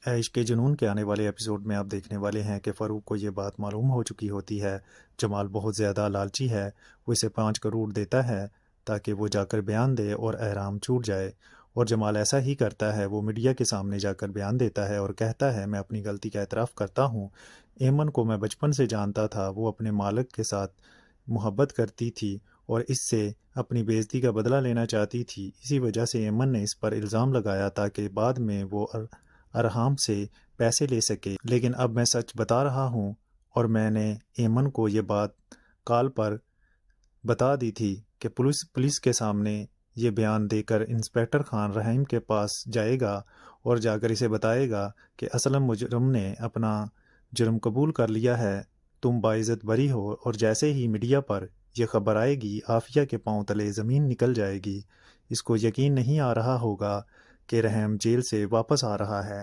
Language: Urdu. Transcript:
عشق کے جنون کے آنے والے ایپیسوڈ میں آپ دیکھنے والے ہیں کہ فاروق کو یہ بات معلوم ہو چکی ہوتی ہے۔ جمال بہت زیادہ لالچی ہے، وہ اسے 5 کروڑ دیتا ہے تاکہ وہ جا کر بیان دے اور احرام چھوٹ جائے، اور جمال ایسا ہی کرتا ہے۔ وہ میڈیا کے سامنے جا کر بیان دیتا ہے اور کہتا ہے میں اپنی غلطی کا اعتراف کرتا ہوں، ایمن کو میں بچپن سے جانتا تھا، وہ اپنے مالک کے ساتھ محبت کرتی تھی اور اس سے اپنی بے عزتی کا بدلہ لینا چاہتی تھی، اسی وجہ سے ایمن نے اس پر الزام لگایا تاکہ بعد میں وہ ارحام سے پیسے لے سکے۔ لیکن اب میں سچ بتا رہا ہوں، اور میں نے ایمن کو یہ بات کال پر بتا دی تھی کہ پولیس کے سامنے یہ بیان دے کر انسپکٹر خان رحیم کے پاس جائے گا اور جا کر اسے بتائے گا کہ اصل مجرم نے اپنا جرم قبول کر لیا ہے، تم باعزت بری ہو۔ اور جیسے ہی میڈیا پر یہ خبر آئے گی، عافیہ کے پاؤں تلے زمین نکل جائے گی۔ اس کو یقین نہیں آ رہا ہوگا کہ رحیم جیل سے واپس آ رہا ہے۔